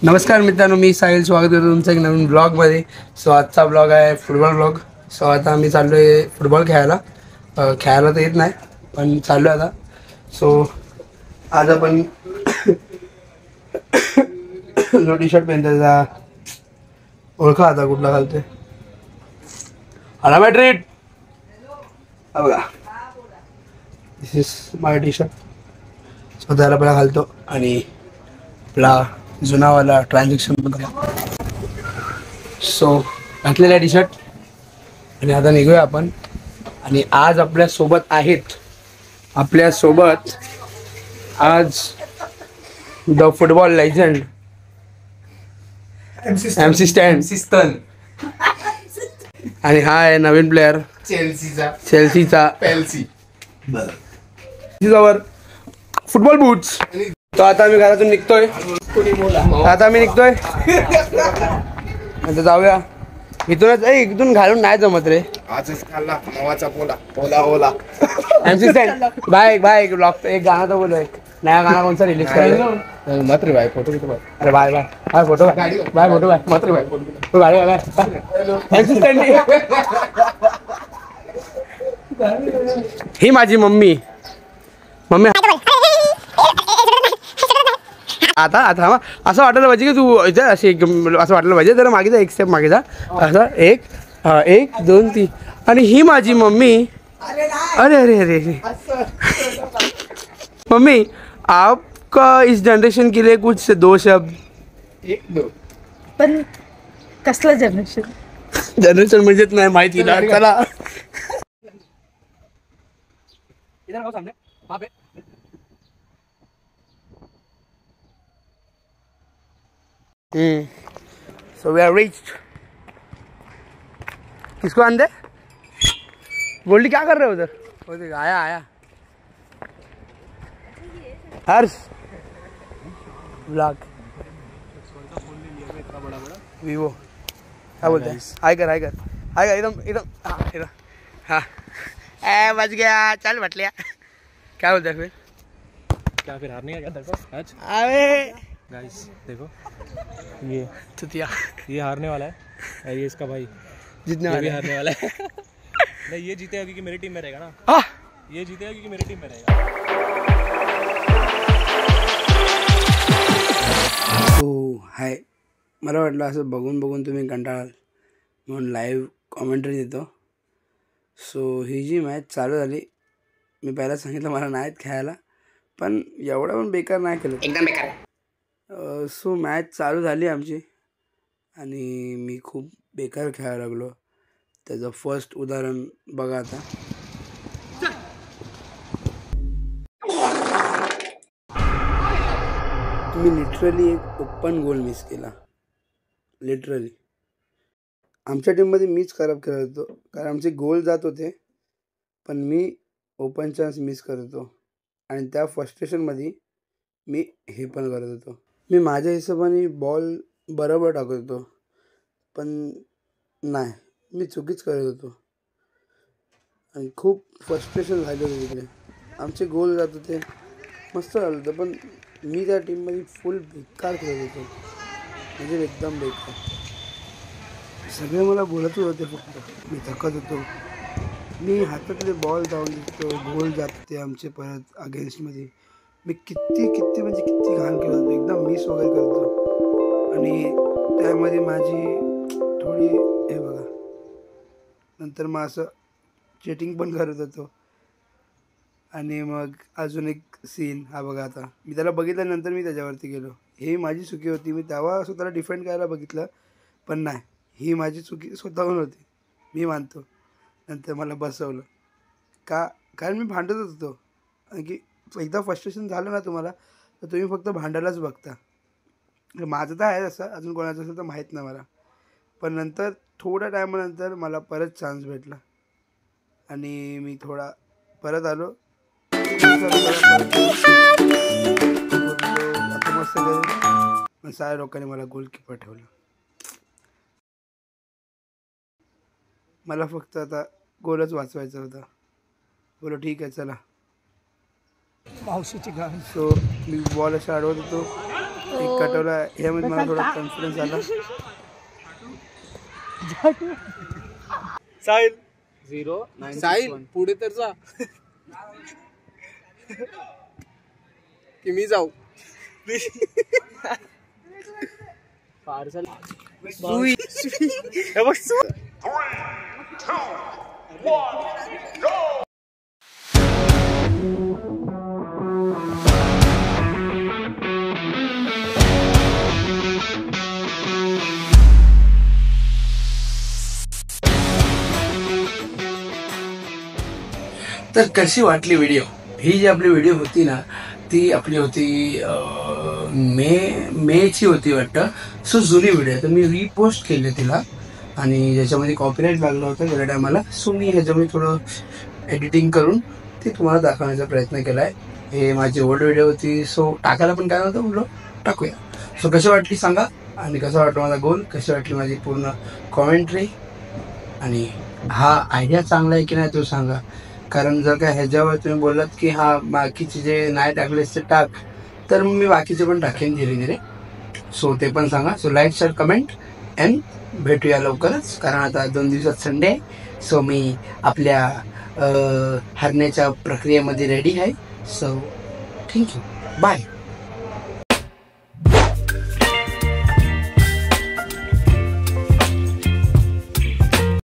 नमस्कार मित्रांनो, मी साहिल स्वागत करतो तुमचं एक नवीन ब्लॉगमध्ये. सो आजचा ब्लॉग आहे फुटबॉल ब्लॉग. सो आता आम्ही चाललो आहे फुटबॉल खेळायला. खेळायला तर येत नाही पण चाललो आता. सो आज आपण जो टी शर्ट पेनचा ओळखा आता कुठला घालतोय. आला मॅड्रिड हा बघा, this is my T shirt. So त्याला पहिला घालतो आणि आपला जुनावाला ट्रान्झॅक्शन पण करा. सो घातलेला टी शर्ट आणि आता निघूया आपण. आणि आज आपल्यासोबत आहेत, आपल्यासोबत आज the football legend MC Stan आणि हा आहे नवीन प्लेअर चेल्सीचा फुटबॉल बूट्स. तो आता आम्ही घरातून निघतोय, आता जाऊया इथूनच. इथून घालून नाही जमत रे. आजच खाल्ला मावाचा पोला ओला. MC स्टॅन भाई एक ब्लॉग, एक गाणं तर बोलो, एक नया गाना कोणसा रिलीज करायला. मत रे भाई फोटो किती भाई. अरे बाय फोटो बाय मत रे भाई तू गाडी MC स्टॅन. ही माझी मम्मी आता असं वाटायला पाहिजे की तू इथे असे असं वाटायला पाहिजे. जरा मागे जा, एक स्टेप मागे जा. असं एक 2 3. आणि ही माझी मम्मी. अरे अरे अरे मम्मी, आपका इस जनरेशन के लिए कुछ 2 शब्द. 1-2 पण कसलं जनरेशन म्हणजेच नाही माहिती ना. चला So we are reached. किसको आंदे? गोल्डी क्या कर रहे हो उधर? आया हर्ष ब्लॉग वीवो. क्या बोलते हैं? हाय कर एकदम हाँ बच गया. चल बट लिया. क्या बोलते हैं फिर? क्या फिर हारने का क्या देखो आज. अरे गाइस देखो ये चुतिया, ये हारने वाला है और ये इसका भाई जीतने ये भी वाला हारने वाला है. नहीं ये जीतेगा क्योंकि मेरी टीम में रहेगा ना. हाँ ये जीतेगा क्योंकि मेरी टीम में रहेगा. तो हाय, मला वाटलं असं बघून तुम्ही कंटाळाल म्हणून लाईव्ह कॉमेंट्री देतो. सो ही जी मॅच चालू झाली, मी पहिला सांगितलं मला नाहीत खेळायला, पण एवढं पण बेकार नाही केलं, एकदम बेकार. सो मॅच चालू झाली आमची आणि मी खूप बेकार खेळायला लागलो. त्याचं फर्स्ट उदाहरण बघा आता. मी लिटरली एक ओपन गोल मिस केला. लिटरली आमच्या टीममध्ये मीच खराब खेळत होतो, कारण आमचे गोल जात होते पण मी ओपन चान्स मिस करत होतो. आणि त्या फ्रस्ट्रेशनमध्ये मी हे पण करत होतो. मी माझ्या हिशोबाने बॉल बरोबर टाकत होतो पण नाही, मी चुकीच करत होतो आणि खूप फ्रस्ट्रेशन झालं होतं तिकडे. आमचे गोल जात होते, मस्त झालं होतं, पण मी त्या टीममध्ये फुल बेकार खेळत होतो, म्हणजे एकदम बेकार. सगळे मला बोलतच होते, फक्त मी थकत होतो. मी हातातले बॉल जाऊन देतो, गोल जात होते आमचे परत अगेन्स्टमध्ये. मी किती घाण केलं होतं, एकदम मिस वगैरे करतो. आणि त्यामध्ये माझी थोडी हे बघा, नंतर मग असं चीटिंग पण करत होतो. आणि मग अजून एक सीन हा बघा. आता मी त्याला बघितल्यानंतर मी त्याच्यावरती गेलो. ही माझी चुकी होती. मी तेव्हा स्वतःला डिफेंड करायला बघितलं पण नाही, ही माझी चुकी स्वतःहून होती, मी मानतो. नंतर मला बसवलं कारण मी भांडत होतो. की एकदा फ्रस्ट्रेशन झालं ना तुम्हाला, तर तुम्ही फक्त भांडायलाच बघता. माझं तर आहे असं, अजून कोणाचं असेल तर माहीत नाही मला. पण नंतर थोड्या टायमानंतर मला परत चान्स भेटला आणि मी थोडा परत आलो. आता मस्त गेलं, साऱ्या लोकांनी मला गोलकीपर ठेवलं. मला फक्त आता गोलच वाचवायचा होता. बोलो ठीक आहे चला. मावशीची गाण. सो मी बॉल असा अडवत होतो एक कटवला यामध्ये मला थोडा कॉन्फिडन्स आला. साहिल साहिल पुढे तर जा की मी जाऊ. पार्सल सुई हे बघ तर कशी वाटली व्हिडिओ? ही जी आपली व्हिडिओ होती ना ती आपली होती मेची होती वाटतं. सो जुनी व्हिडिओ तर मी रिपोस्ट केली तिला आणि ज्याच्यामध्ये कॉपीराईट लागला होता गेल्या टायमाला. सो मी ह्याच्यामध्ये थोडं एडिटिंग करून ती तुम्हाला दाखवण्याचा प्रयत्न केला आहे. हे माझी ओल्ड व्हिडिओ होती. सो टाकायला पण काय नव्हतं, बोललो टाकूया. सो कशी वाटली सांगा आणि कसा वाटला माझा गोल, कशी वाटली माझी पूर्ण कॉमेंट्री आणि हा आयडिया चांगला आहे की नाही तो सांगा. कारण जर का ह्याच्यावर तुम्ही बोललात की हा बाकीचे जे नाही टाकले ते टाक, तर मी बाकीचे पण टाकेन धीरे धीरे. सो ते पण सांगा. So like share comment and भेटूया लवकरच, कारण आता 2 दिवसात संडे आहे. सो मी आपल्या हरण्याच्या प्रक्रियेमध्ये रेडी आहे. So thank you, bye.